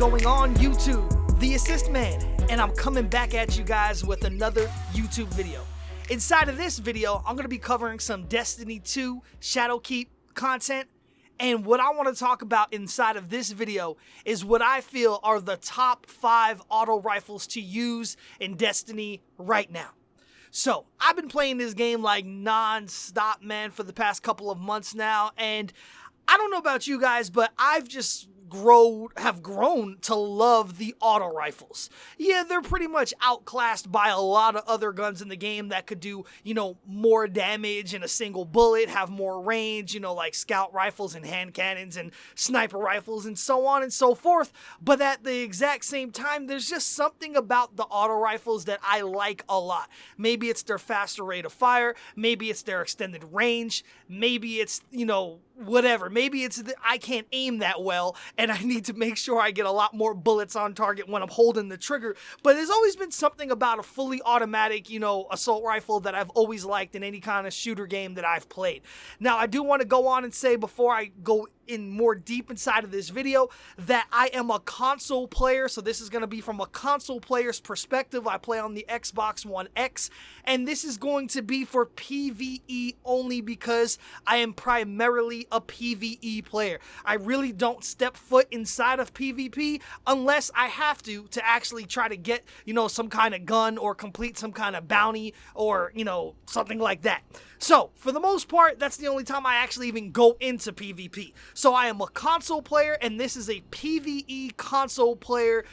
going on YouTube? The Assist Man, and I'm coming back at you guys with another YouTube video. Inside of this video, I'm going to be covering some Destiny 2 Shadowkeep content, and what I want to talk about inside of this video is what I feel are the top 5 auto rifles to use in Destiny right now. So, I've been playing this game like non-stop, man, for the past couple of months now, and I don't know about you guys, but I've just have grown to love the auto rifles. Yeah, they're pretty much outclassed by a lot of other guns in the game that could do, more damage in a single bullet, have more range, like scout rifles and hand cannons and sniper rifles and so on and so forth. But at the exact same time, there's just something about the auto rifles that I like a lot. Maybe it's their faster rate of fire, maybe it's their extended range, maybe it's, whatever. Maybe it's that I can't aim that well and I need to make sure I get a lot more bullets on target when I'm holding the trigger. But there's always been something about a fully automatic, assault rifle that I've always liked in any kind of shooter game that I've played. Now, I do want to go on and say before I go in more deep inside of this video that I am a console player, so this is going to be from a console player's perspective. I play on the Xbox One X, and this is going to be for PVE only because I am primarily a PVE player. I really don't step foot inside of PvP unless I have to actually try to get, some kind of gun or complete some kind of bounty or, something like that. So, for the most part, that's the only time I actually even go into PvP. So I am a console player, and this is a PvE console player,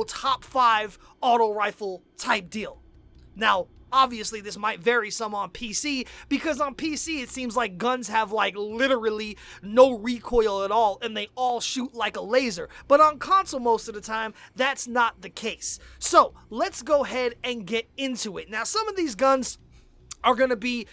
top 5 auto rifle type deal. Now, obviously, this might vary some on PC, because on PC, it seems like guns have, literally no recoil at all, and they all shoot like a laser. But on console, most of the time, that's not the case. So, let's go ahead and get into it. Now, some of these guns are going to be,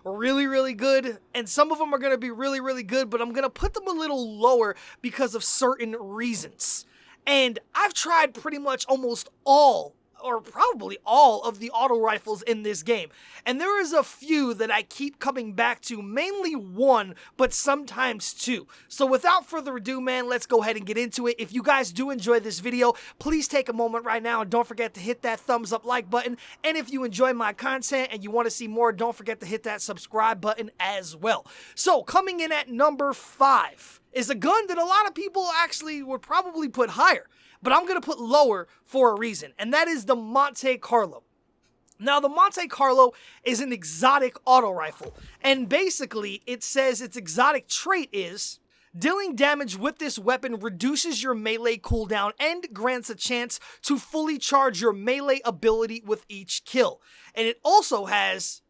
really, really good, and some of them are going to be really, really good, but I'm going to put them a little lower because of certain reasons. And I've tried pretty much almost all, or probably all, of the auto rifles in this game. And there is a few that I keep coming back to, mainly one, but sometimes two. So without further ado, man, let's go ahead and get into it. If you guys do enjoy this video, please take a moment right now and don't forget to hit that thumbs up like button. And if you enjoy my content and you want to see more, don't forget to hit that subscribe button as well. So coming in at number 5 is a gun that a lot of people actually would probably put higher, but I'm going to put lower for a reason, and that is the Monte Carlo. Now, the Monte Carlo is an exotic auto rifle, and basically, it says its exotic trait is dealing damage with this weapon reduces your melee cooldown and grants a chance to fully charge your melee ability with each kill. And it also has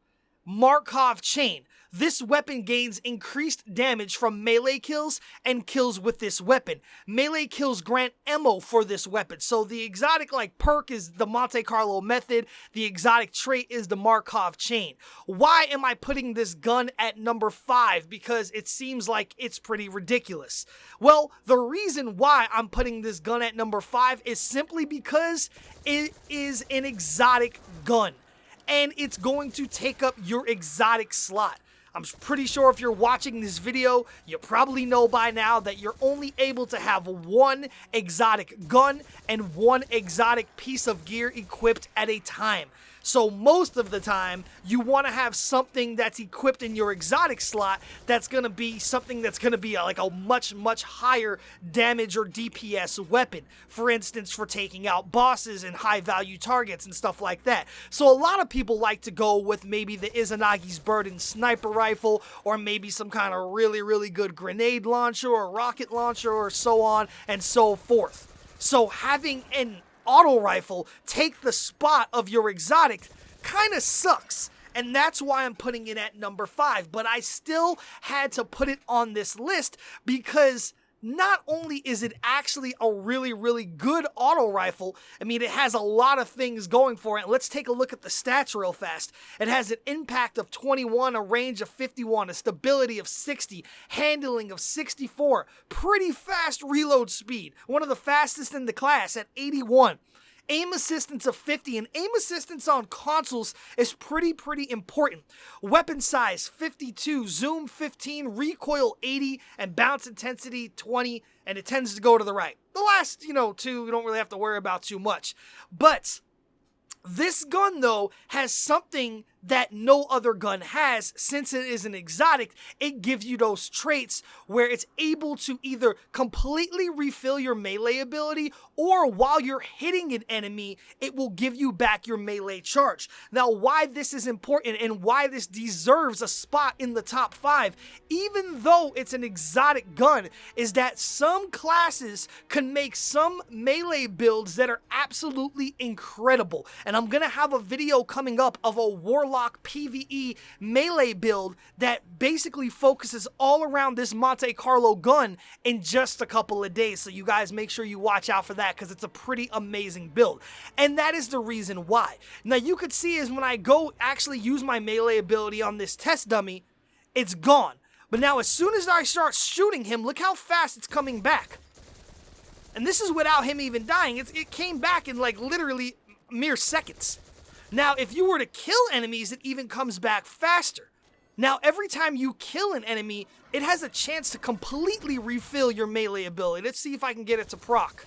Markov chain. This weapon gains increased damage from melee kills and kills with this weapon. Melee kills grant ammo for this weapon. So the exotic perk is the Monte Carlo method. The exotic trait is the Markov chain. Why am I putting this gun at number 5? Because it seems like it's pretty ridiculous. Well, the reason why I'm putting this gun at number 5 is simply because it is an exotic gun, and it's going to take up your exotic slot. I'm pretty sure if you're watching this video, you probably know by now that you're only able to have one exotic gun and one exotic piece of gear equipped at a time. So most of the time, you want to have something that's equipped in your exotic slot that's going to be something that's going to be like a much, much higher damage or DPS weapon. For instance, for taking out bosses and high value targets and stuff like that. So a lot of people like to go with maybe the Izanagi's Burden sniper rifle, or maybe some kind of really, really good grenade launcher or rocket launcher or so on and so forth. So having an auto rifle take the spot of your exotic kind of sucks, and that's why I'm putting it at number 5. But I still had to put it on this list because not only is it actually a really, really good auto rifle, I mean, it has a lot of things going for it. Let's take a look at the stats real fast. It has an impact of 21, a range of 51, a stability of 60, handling of 64, pretty fast reload speed, one of the fastest in the class at 81. aim assistance of 50, and aim assistance on consoles is pretty important. Weapon size 52, zoom 15, recoil 80, and bounce intensity 20, and it tends to go to the right. The last, two, you don't really have to worry about too much. But this gun, though, has something that no other gun has. Since it is an exotic, it gives you those traits where it's able to either completely refill your melee ability, or while you're hitting an enemy, it will give you back your melee charge. Now, why this is important and why this deserves a spot in the top 5, even though it's an exotic gun, is that some classes can make some melee builds that are absolutely incredible. And I'm gonna have a video coming up of a Warlock PVE melee build that basically focuses all around this Monte Carlo gun in just a couple of days. So you guys make sure you watch out for that, because it's a pretty amazing build. And that is the reason why. Now you could see is when I go actually use my melee ability on this test dummy, it's gone. But now as soon as I start shooting him, look how fast it's coming back. And this is without him even dying. It came back in like literally mere seconds. Now, if you were to kill enemies, it even comes back faster. Now, every time you kill an enemy, it has a chance to completely refill your melee ability. Let's see if I can get it to proc.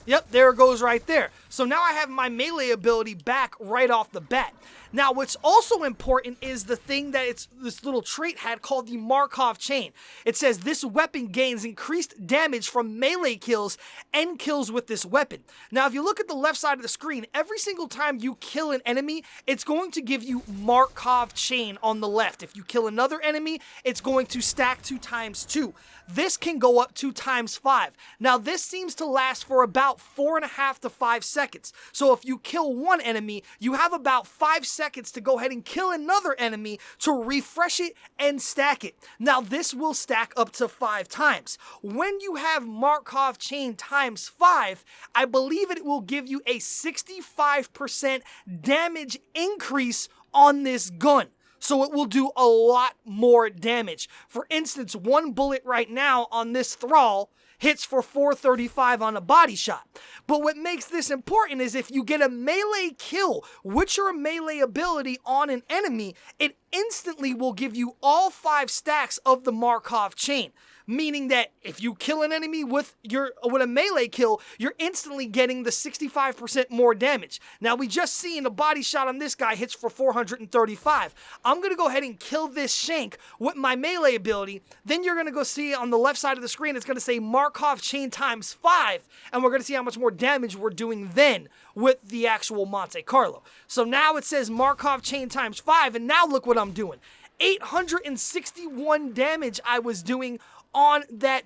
Yep, there it goes right there. So now I have my melee ability back right off the bat. Now, what's also important is the thing that this little trait had called the Markov chain. It says this weapon gains increased damage from melee kills and kills with this weapon. Now, if you look at the left side of the screen, every single time you kill an enemy, it's going to give you Markov chain on the left. If you kill another enemy, it's going to stack 2 times 2. This can go up 2 times 5. Now, this seems to last for about 4.5 to 5 seconds. So if you kill one enemy, you have about 5 seconds to go ahead and kill another enemy to refresh it and stack it. Now, this will stack up to 5 times. When you have Markov chain times 5, I believe it will give you a 65% damage increase on this gun. So it will do a lot more damage. For instance, one bullet right now on this thrall hits for 435 on a body shot. But what makes this important is if you get a melee kill with your melee ability on an enemy, it instantly will give you all 5 stacks of the Markov chain. Meaning that if you kill an enemy with a melee kill, you're instantly getting the 65% more damage. Now, we just seen a body shot on this guy hits for 435. I'm going to go ahead and kill this shank with my melee ability. Then you're going to go see on the left side of the screen, it's going to say Markov chain times 5. And we're going to see how much more damage we're doing then with the actual Monte Carlo. So now it says Markov chain times 5. And now look what I'm doing. 861 damage I was doing on that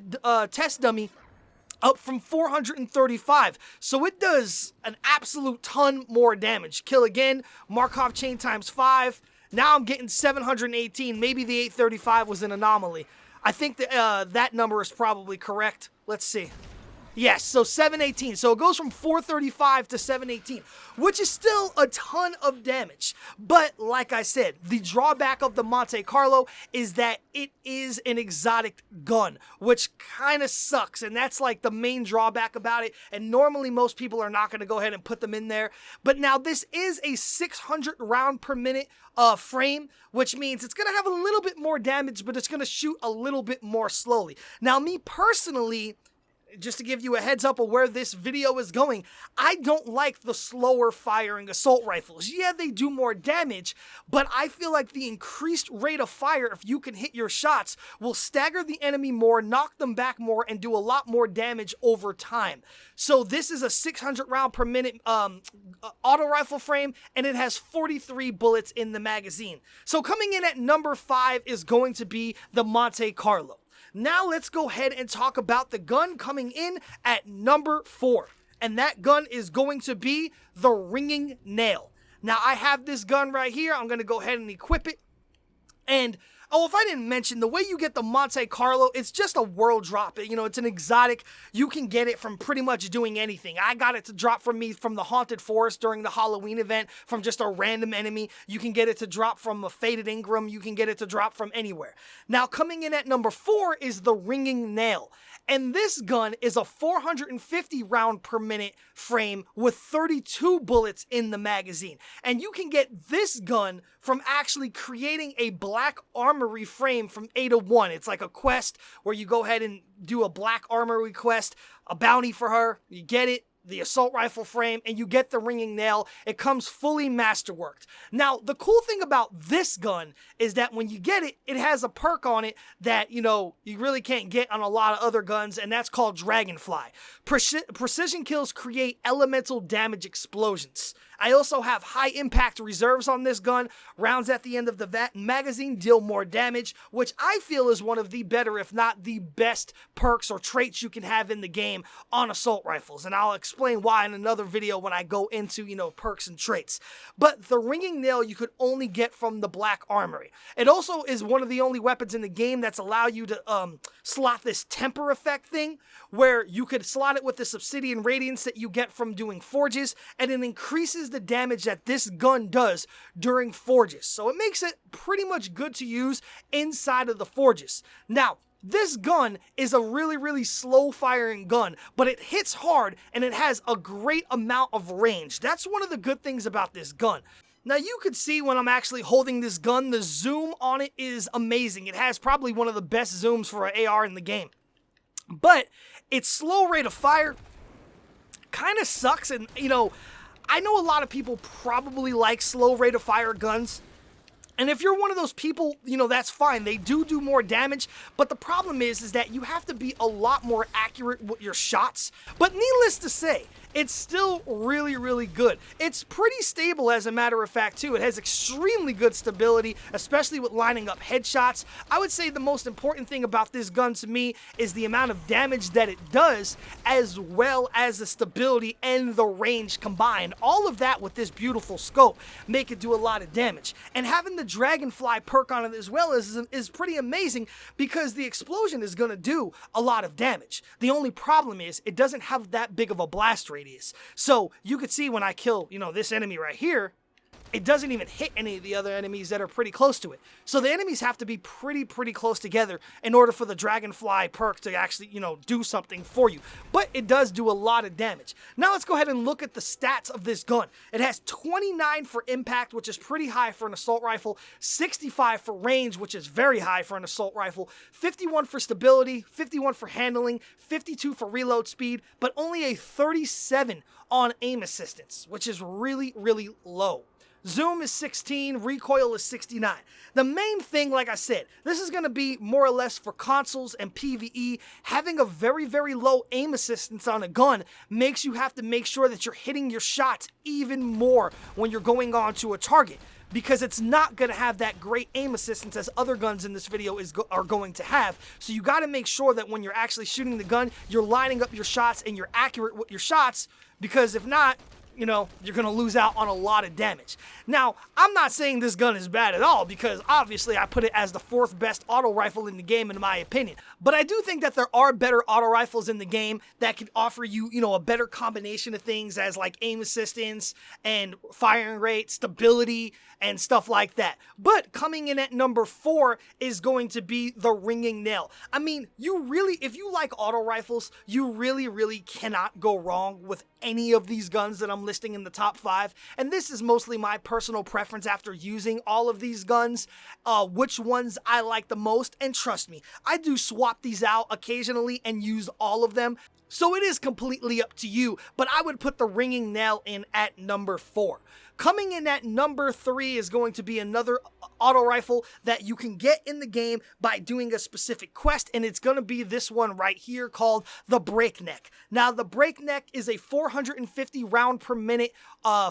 test dummy, up from 435. So it does an absolute ton more damage. Kill again, Markov chain times 5. Now I'm getting 718. Maybe the 835 was an anomaly. I think that that number is probably correct. Let's see. Yes, so 718. So it goes from 435 to 718, which is still a ton of damage. But like I said, the drawback of the Monte Carlo is that it is an exotic gun, which kind of sucks. And that's like the main drawback about it. And normally most people are not going to go ahead and put them in there. But now this is a 600 round per minute frame, which means it's going to have a little bit more damage, but it's going to shoot a little bit more slowly. Now, me personally, just to give you a heads up of where this video is going, I don't like the slower firing assault rifles. Yeah, they do more damage, but I feel like the increased rate of fire, if you can hit your shots, will stagger the enemy more, knock them back more, and do a lot more damage over time. So this is a 600 round per minute auto rifle frame, and it has 43 bullets in the magazine. So coming in at number 5 is going to be the Monte Carlo. Now let's go ahead and talk about the gun coming in at number 4. And that gun is going to be the Ringing Nail. Now I have this gun right here. I'm going to go ahead and equip it. And oh, if I didn't mention, the way you get the Monte Carlo, it's just a world drop. You know, it's an exotic. You can get it from pretty much doing anything. I got it to drop from me from the Haunted Forest during the Halloween event from just a random enemy. You can get it to drop from a Faded Ingram. You can get it to drop from anywhere. Now, coming in at number 4 is the Ringing Nail. And this gun is a 450 round per minute frame with 32 bullets in the magazine. And you can get this gun from actually creating a black armory frame from A1. It's like a quest where you go ahead and do a black armory quest, a bounty for her, you get it, the assault rifle frame, and you get the ringing nail. It comes fully masterworked. Now, the cool thing about this gun is that when you get it, it has a perk on it that, you know, you really can't get on a lot of other guns, and that's called Dragonfly. Precision kills create elemental damage explosions. I also have high impact reserves on this gun. Rounds at the end of the magazine deal more damage, which I feel is one of the better, if not the best, perks or traits you can have in the game on assault rifles. And I'll explain why in another video when I go into, you know, perks and traits. But the ringing nail you could only get from the black armory. It also is one of the only weapons in the game that's allow you to slot this temper effect thing, where you could slot it with this obsidian radiance that you get from doing forges, and it increases the damage that this gun does during forges. So it makes it pretty much good to use inside of the forges. Now, this gun is a really slow firing gun, but it hits hard and it has a great amount of range. That's one of the good things about this gun. Now, you could see when I'm actually holding this gun, the zoom on it is amazing. It has probably one of the best zooms for an AR in the game. But its slow rate of fire kind of sucks, and, you know, I know a lot of people probably like slow rate of fire guns. And if you're one of those people, you know, that's fine. They do more damage, but the problem is that you have to be a lot more accurate with your shots. But needless to say, it's still really good. It's pretty stable, as a matter of fact, too. It has extremely good stability, especially with lining up headshots. I would say the most important thing about this gun to me is the amount of damage that it does, as well as the stability and the range combined. All of that with this beautiful scope make it do a lot of damage. And having the Dragonfly perk on it as well is pretty amazing, because the explosion is going to do a lot of damage. The only problem is it doesn't have that big of a blast radius. So you could see when I kill, you know, this enemy right here, it doesn't even hit any of the other enemies that are pretty close to it. So the enemies have to be pretty close together in order for the Dragonfly perk to actually, you know, do something for you. But it does do a lot of damage. Now let's go ahead and look at the stats of this gun. It has 29 for impact, which is pretty high for an assault rifle, 65 for range, which is very high for an assault rifle, 51 for stability, 51 for handling, 52 for reload speed, but only a 37 on aim assistance, which is really low. Zoom is 16, recoil is 69. The main thing, like I said, this is going to be more or less for consoles and PVE. Having a very low aim assistance on a gun makes you have to make sure that you're hitting your shots even more when you're going on to a target, because it's not going to have that great aim assistance as other guns in this video are going to have. So you got to make sure that when you're actually shooting the gun, you're lining up your shots and you're accurate with your shots, because if not, you know, you're going to lose out on a lot of damage. Now, I'm not saying this gun is bad at all, because obviously I put it as the 4th best auto rifle in the game in my opinion. But I do think that there are better auto rifles in the game that can offer you, you know, a better combination of things, as like aim assistance and firing rate, stability, and stuff like that. But coming in at number 4 is going to be the ringing nail. I mean, if you like auto rifles, you really cannot go wrong with any of these guns that I'm listing in the top 5. And this is mostly my personal preference after using all of these guns, which ones I like the most. And trust me, I do swap these out occasionally and use all of them. So it is completely up to you, but I would put the ringing nail in at number 4. Coming in at number 3 is going to be another auto rifle that you can get in the game by doing a specific quest, and it's going to be this one right here called the Breakneck. Now, the Breakneck is a 450 round per minute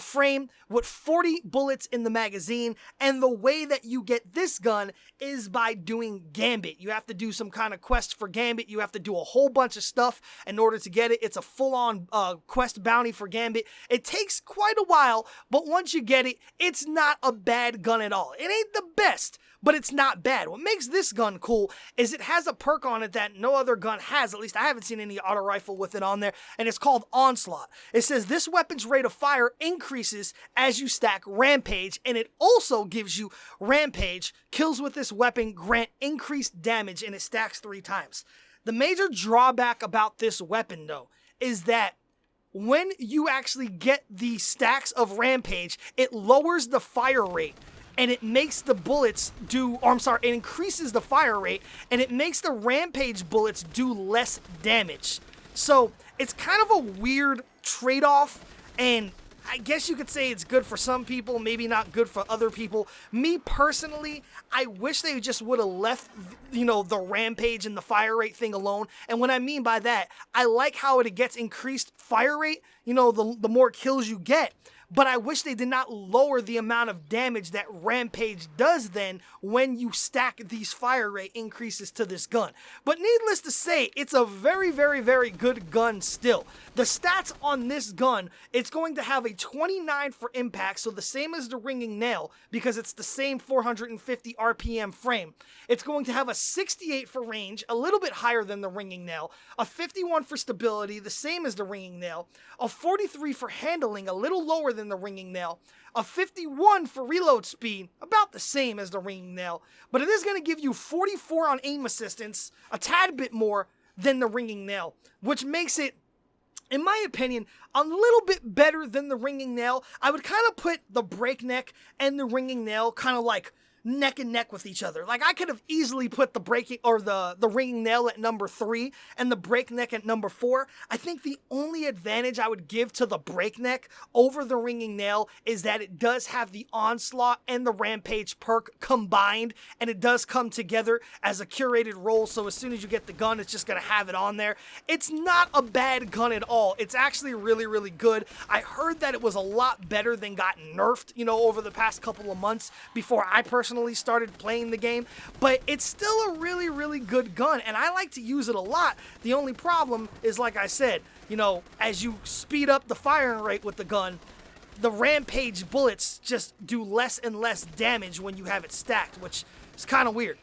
frame with 40 bullets in the magazine, and the way that you get this gun is by doing Gambit. You have to do some kind of quest for Gambit. You have to do a whole bunch of stuff in order to get it. It's a full-on quest bounty for Gambit. It takes quite a while, but once you get it, it's not a bad gun at all. It ain't the best, but it's not bad. What makes this gun cool is it has a perk on it that no other gun has. At least I haven't seen any auto rifle with it on there, and it's called Onslaught. It says this weapon's rate of fire increases as you stack Rampage, and it also gives you Rampage. Kills with this weapon grant increased damage, and it stacks 3 times. The major drawback about this weapon, though, is that when you actually get the stacks of Rampage, it lowers the fire rate and it makes the bullets do, or I'm sorry, it increases the fire rate and it makes the Rampage bullets do less damage. So it's kind of a weird trade-off, and I guess you could say it's good for some people, maybe not good for other people. Me personally, I wish they just would have left, the Rampage and the fire rate thing alone. And what I mean by that, I like how it gets increased fire rate, the more kills you get. But I wish they did not lower the amount of damage that Rampage does then when you stack these fire rate increases to this gun. But needless to say, it's a very, very, very good gun still. The stats on this gun, it's going to have a 29 for impact, so the same as the Ringing Nail, because it's the same 450 RPM frame. It's going to have a 68 for range, a little bit higher than the Ringing Nail, a 51 for stability, the same as the Ringing Nail, a 43 for handling, a little lower than the Ringing Nail, a 51 for reload speed, about the same as the Ringing Nail, but it is going to give you 44 on aim assistance, a tad bit more than the Ringing Nail, which makes it, in my opinion, a little bit better than the Ringing Nail. I would kind of put the Breakneck and the Ringing Nail kind of like neck and neck with each other. Like, I could have easily put the Ringing Nail at number 3 and the Breakneck at number 4. I think the only advantage I would give to the Breakneck over the Ringing Nail is that it does have the Onslaught and the Rampage perk combined, and it does come together as a curated roll, so as soon as you get the gun, it's just going to have it on there. It's not a bad gun at all. It's actually really, really good. I heard that it was a lot better than got nerfed, over the past couple of months before I personally started playing the game, but it's still a really, really good gun, and I like to use it a lot. The only problem is, like I said, as you speed up the firing rate with the gun, the Rampage bullets just do less and less damage when you have it stacked, which is kind of weird.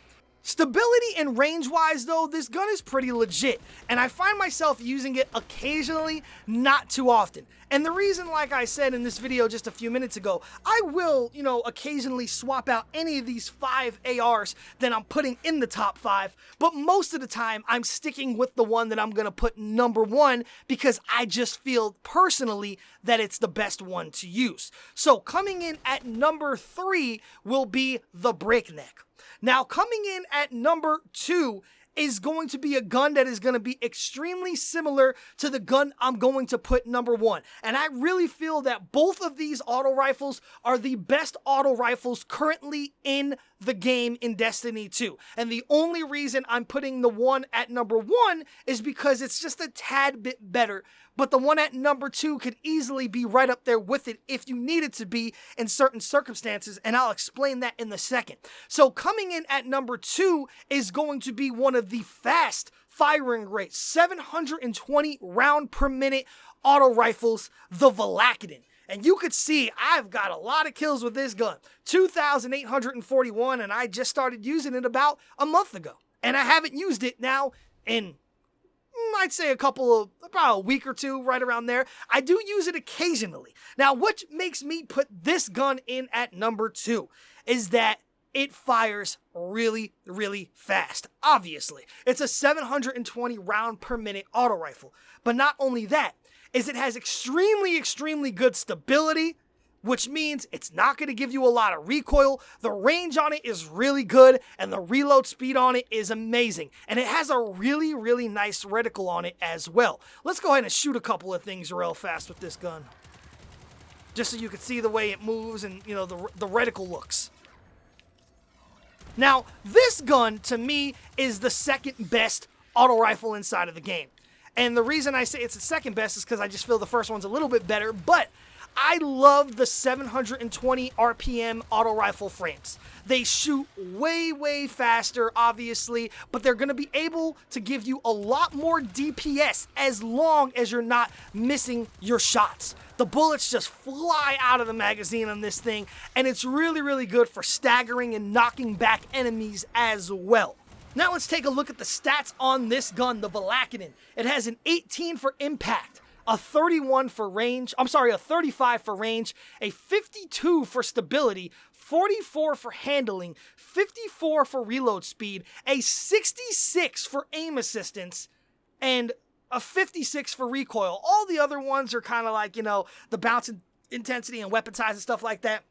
Stability and range-wise, though, this gun is pretty legit, and I find myself using it occasionally, not too often. And the reason, like I said in this video just a few minutes ago, I will, occasionally swap out any of these 5 ARs that I'm putting in the top 5, but most of the time, I'm sticking with the one that I'm going to put number 1 because I just feel, personally, that it's the best one to use. So, coming in at number 3 will be the Breakneck. Now, coming in at number 2 is going to be a gun that is going to be extremely similar to the gun I'm going to put number 1. And I really feel that both of these auto rifles are the best auto rifles currently in the game in Destiny 2. And the only reason I'm putting the one at number 1 is because it's just a tad bit better. But the one at number 2 could easily be right up there with it if you need it to be in certain circumstances, and I'll explain that in a second. So coming in at number 2 is going to be one of the fast firing rates, 720 round per minute auto rifles, the VILLE. And you could see I've got a lot of kills with this gun, 2,841, and I just started using it about a month ago. And I haven't used it now in, I'd say about a week or two, right around there. I do use it occasionally. Now, what makes me put this gun in at number 2 is that it fires really, really fast. Obviously, it's a 720 round per minute auto rifle. But not only that, is it has extremely, extremely good stability, which means it's not going to give you a lot of recoil. The range on it is really good, and the reload speed on it is amazing. And it has a really, really nice reticle on it as well. Let's go ahead and shoot a couple of things real fast with this gun, just so you can see the way it moves and, the reticle looks. Now, this gun, to me, is the second best auto rifle inside of the game. And the reason I say it's the second best is because I just feel the first one's a little bit better, but I love the 720 RPM auto rifle frames. They shoot way, way faster, obviously, but they're going to be able to give you a lot more DPS as long as you're not missing your shots. The bullets just fly out of the magazine on this thing, and it's really, really good for staggering and knocking back enemies as well. Now let's take a look at the stats on this gun, the VILLE. It has an 18 for impact, a 31 for range, a 35 for range, a 52 for stability, 44 for handling, 54 for reload speed, a 66 for aim assistance, and a 56 for recoil. All the other ones are kind of like, you know, the bounce intensity and weapon size and stuff like that.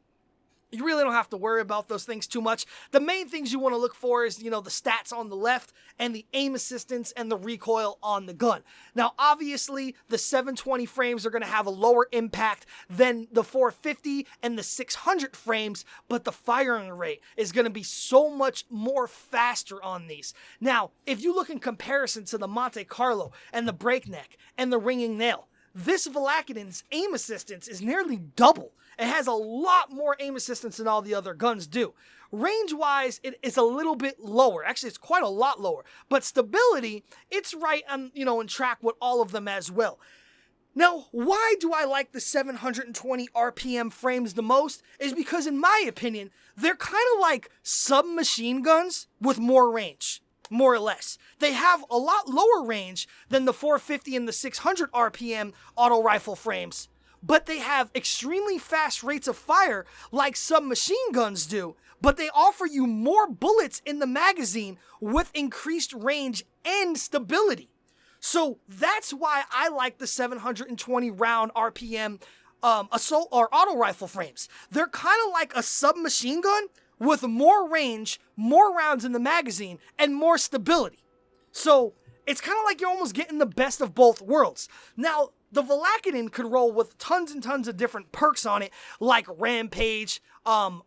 You really don't have to worry about those things too much. The main things you want to look for is, you know, the stats on the left and the aim assistance and the recoil on the gun. Now, obviously, the 720 frames are going to have a lower impact than the 450 and the 600 frames, but the firing rate is going to be so much more faster on these. Now, if you look in comparison to the Monte Carlo and the Breakneck and the Ringing Nail, this Villakedin's aim assistance is nearly double. It has a lot more aim assistance than all the other guns do. Range-wise, it is a little bit lower. Actually, it's quite a lot lower. But stability, it's right on, you know, in track with all of them as well. Now, why do I like the 720 RPM frames the most? Is because, in my opinion, they're kind of like submachine guns with more range. More or less. They have a lot lower range than the 450 and the 600 RPM auto rifle frames, but they have extremely fast rates of fire like submachine guns do, but they offer you more bullets in the magazine with increased range and stability. So that's why I like the 720 round RPM assault or auto rifle frames. They're kind of like a submachine gun with more range, more rounds in the magazine, and more stability. So it's kind of like you're almost getting the best of both worlds. Now, the Villakedin could roll with tons and tons of different perks on it, like Rampage,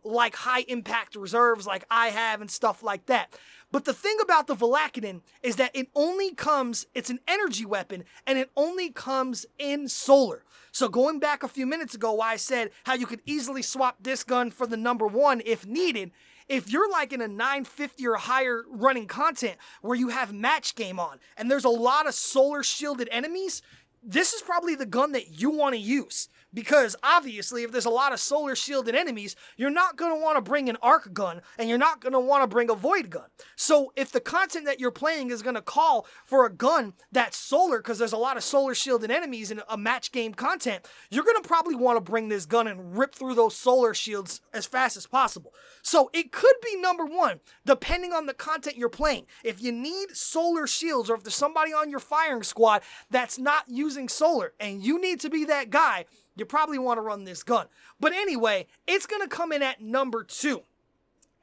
like high impact reserves like I have and stuff like that. But the thing about the Villakedin is that it's an energy weapon, and it only comes in solar. So going back a few minutes ago, why I said how you could easily swap this gun for the number one if needed, if you're like in a 950 or higher running content where you have match game on, and there's a lot of solar shielded enemies, this is probably the gun that you want to use. Because obviously, if there's a lot of solar shielded enemies, you're not going to want to bring an arc gun, and you're not going to want to bring a void gun. So if the content that you're playing is going to call for a gun that's solar, because there's a lot of solar shielded enemies in a match game content, you're going to probably want to bring this gun and rip through those solar shields as fast as possible. So it could be number one, depending on the content you're playing. If you need solar shields, or if there's somebody on your firing squad that's not using solar, and you need to be that guy, you probably want to run this gun. But anyway, it's going to come in at number 2.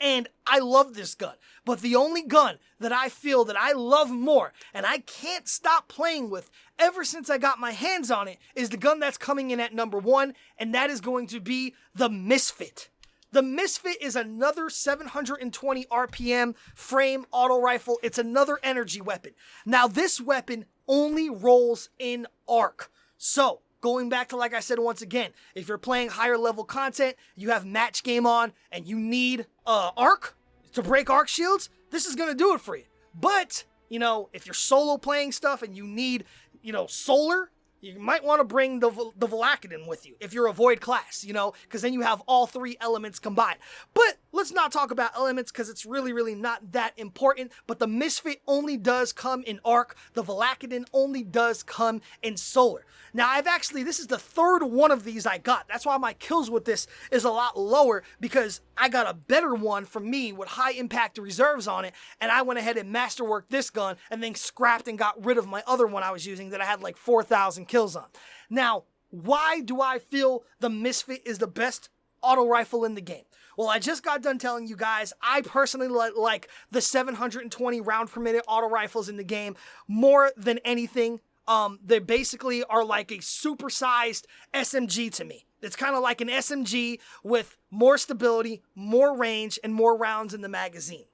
And I love this gun. But the only gun that I feel that I love more, and I can't stop playing with ever since I got my hands on it, is the gun that's coming in at number 1, and that is going to be the Misfit. The Misfit is another 720 RPM frame auto rifle. It's another energy weapon. Now, this weapon only rolls in arc. So, going back to, like I said once again, if you're playing higher level content, you have match game on, and you need arc to break arc shields, this is going to do it for you. But, you know, if you're solo playing stuff and you need, you know, solar, you might want to bring the Villakedin with you if you're a void class, you know, because then you have all 3 elements combined. But let's not talk about elements because it's really not that important. But the Misfit only does come in arc. The Villakedin only does come in solar. Now, this is the 3rd one of these I got. That's why my kills with this is a lot lower, because I got a better one from me with high impact reserves on it, and I went ahead and masterworked this gun and then scrapped and got rid of my other one I was using that I had like 4,000 kills on. Now, why do I feel the Misfit is the best auto rifle in the game? Well, I just got done telling you guys, I personally like the 720 round per minute auto rifles in the game more than anything. They basically are like a supersized SMG to me. It's kind of like an SMG with more stability, more range, and more rounds in the magazine.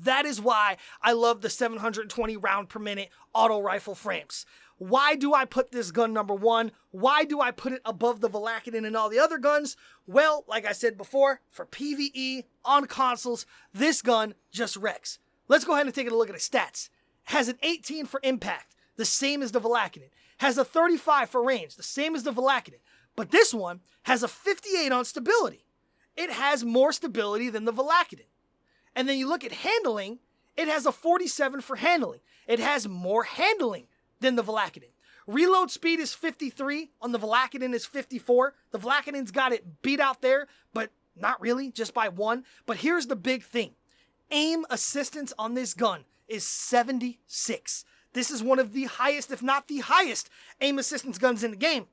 That is why I love the 720 round per minute auto rifle frames. Why do I put this gun number 1? Why do I put it above the Villakedin and all the other guns? Well, like I said before, for PVE on consoles, this gun just wrecks. Let's go ahead and take a look at the stats. Has an 18 for impact, the same as the Villakedin. Has a 35 for range, the same as the Villakedin. But this one has a 58 on stability. It has more stability than the Villakedin. And then you look at handling, it has a 47 for handling. It has more handling than the Villakedin. Reload speed is 53, on the Villakedin is 54. The Villakedin's got it beat out there, but Not really, just by 1. But here's the big thing. Aim assistance on this gun is 76. This is one of the highest, if not the highest, aim assistance guns in the game,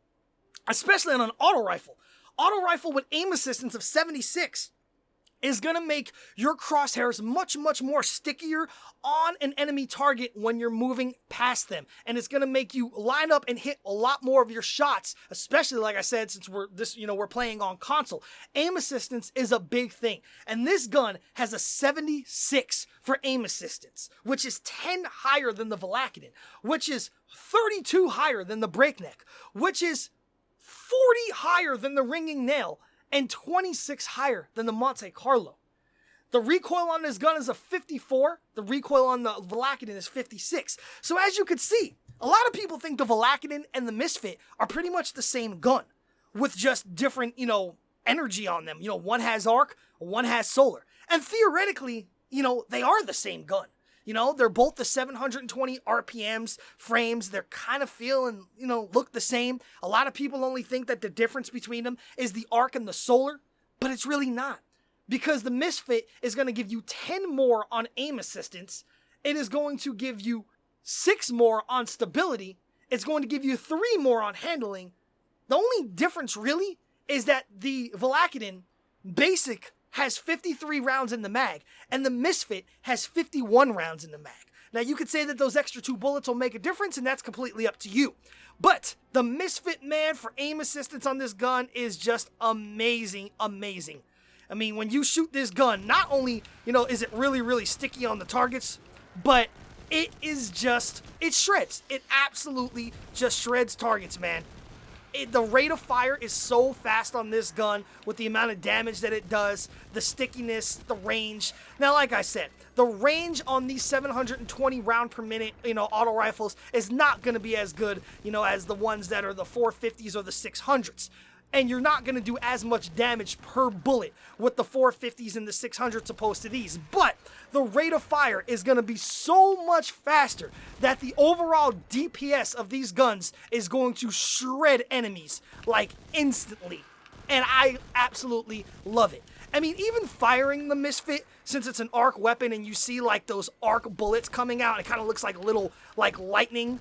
especially on an auto rifle. Auto rifle with aim assistance of 76 is going to make your crosshairs much, much more stickier on an enemy target when you're moving past them. And it's going to make you line up and hit a lot more of your shots, especially, like I said, since we're playing on console. Aim assistance is a big thing. And this gun has a 76 for aim assistance, which is 10 higher than the VILLE, which is 32 higher than the Breakneck, which is 40 higher than the Ringing Nail, and 26 higher than the Monte Carlo. The recoil on this gun is a 54. The recoil on the VILLE is 56. So as you can see, a lot of people think the VILLE and the Misfit are pretty much the same gun with just different, energy on them. One has arc, one has solar. And theoretically, they are the same gun. They're both the 720 RPMs frames. They're kind of feel and, look the same. A lot of people only think that the difference between them is the arc and the solar, but it's really not. Because the Misfit is going to give you 10 more on aim assistance. It is going to give you 6 more on stability. It's going to give you 3 more on handling. The only difference really is that the VILLE basic has 53 rounds in the mag, and the Misfit has 51 rounds in the mag. Now, you could say that those extra 2 bullets will make a difference, and that's completely up to you. But the Misfit, man, for aim assistance on this gun is just amazing, amazing. I mean, when you shoot this gun, not only, is it really, really sticky on the targets, but it shreds. It absolutely just shreds targets, man. The rate of fire is so fast on this gun with the amount of damage that it does, the stickiness, the range. Now, like I said, the range on these 720 round per minute, auto rifles is not going to be as good, as the ones that are the 450s or the 600s. And you're not going to do as much damage per bullet with the 450s and the 600s opposed to these. But the rate of fire is going to be so much faster that the overall DPS of these guns is going to shred enemies, like, instantly. And I absolutely love it. I mean, even firing the Misfit, since it's an arc weapon and you see, like, those arc bullets coming out, it kind of looks like little, like, lightning,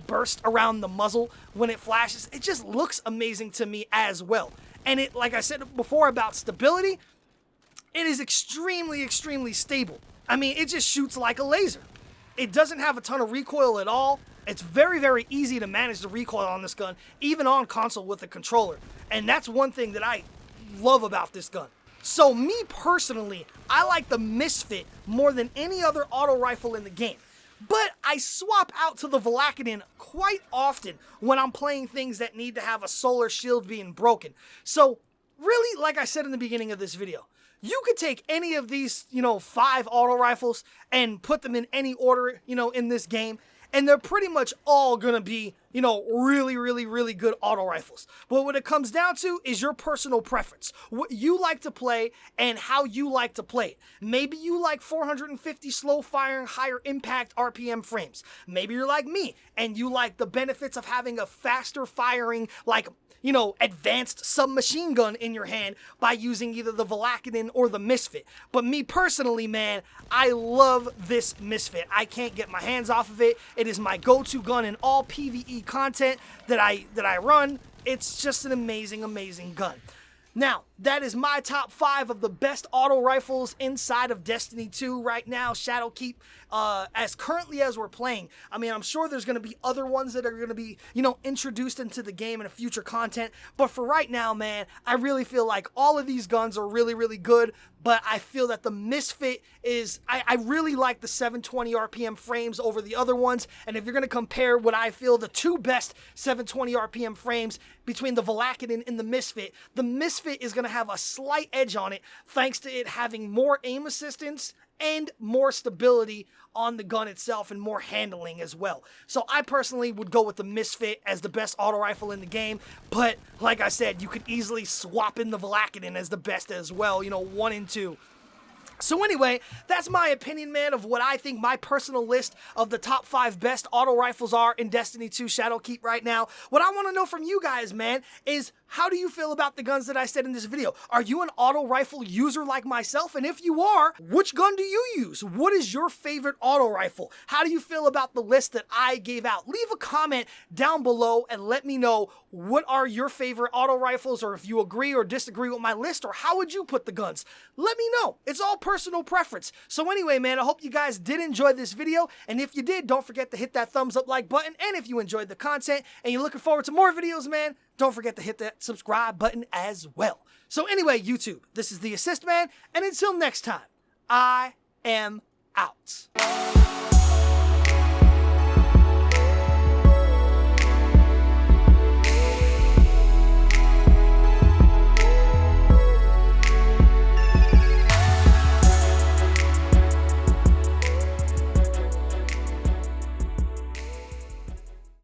burst around the muzzle when it flashes. It just looks amazing to me as well. And it, like I said before about stability, it is extremely, extremely stable. I mean, it just shoots like a laser. It doesn't have a ton of recoil at all. It's very, very easy to manage the recoil on this gun, even on console with a controller. And that's one thing that I love about this gun. So me personally, I like the Misfit more than any other auto rifle in the game. But I swap out to the VILLE quite often when I'm playing things that need to have a solar shield being broken. So really, like I said in the beginning of this video, you could take any of these, 5 auto rifles and put them in any order, in this game, and they're pretty much all gonna be, really, really, really good auto rifles. But what it comes down to is your personal preference, what you like to play and how you like to play it. Maybe you like 450 slow firing, higher impact RPM frames. Maybe you're like me and you like the benefits of having a faster firing, like, advanced submachine gun in your hand by using either the VILLE or the Misfit. But me personally, man, I love this Misfit. I can't get my hands off of it. It is my go-to gun in all PVE content that I run. It's just an amazing, amazing gun. Now, that is my top 5 of the best auto rifles inside of Destiny 2 right now, Shadowkeep, as currently as we're playing. I mean, I'm sure there's going to be other ones that are going to be, introduced into the game in a future content. But for right now, man, I really feel like all of these guns are really, really good. But I feel that the Misfit is, I really like the 720 RPM frames over the other ones. And if you're going to compare what I feel the 2 best 720 RPM frames between the VILLE and the Misfit is going to have a slight edge on it thanks to it having more aim assistance and more stability on the gun itself and more handling as well. So I personally would go with the Misfit as the best auto rifle in the game, but like I said, you could easily swap in the VILLE as the best as well, 1 and 2. So anyway, that's my opinion, man, of what I think my personal list of the top 5 best auto rifles are in Destiny 2 Shadowkeep right now. What I want to know from you guys, man, is how do you feel about the guns that I said in this video? Are you an auto rifle user like myself? And if you are, which gun do you use? What is your favorite auto rifle? How do you feel about the list that I gave out? Leave a comment down below and let me know what are your favorite auto rifles, or if you agree or disagree with my list, or how would you put the guns? Let me know. It's all personal preference. So anyway, man, I hope you guys did enjoy this video. And if you did, don't forget to hit that thumbs up like button. And if you enjoyed the content and you're looking forward to more videos, man, don't forget to hit that subscribe button as well. So anyway, YouTube, this is the Assist Man, and until next time, I am out.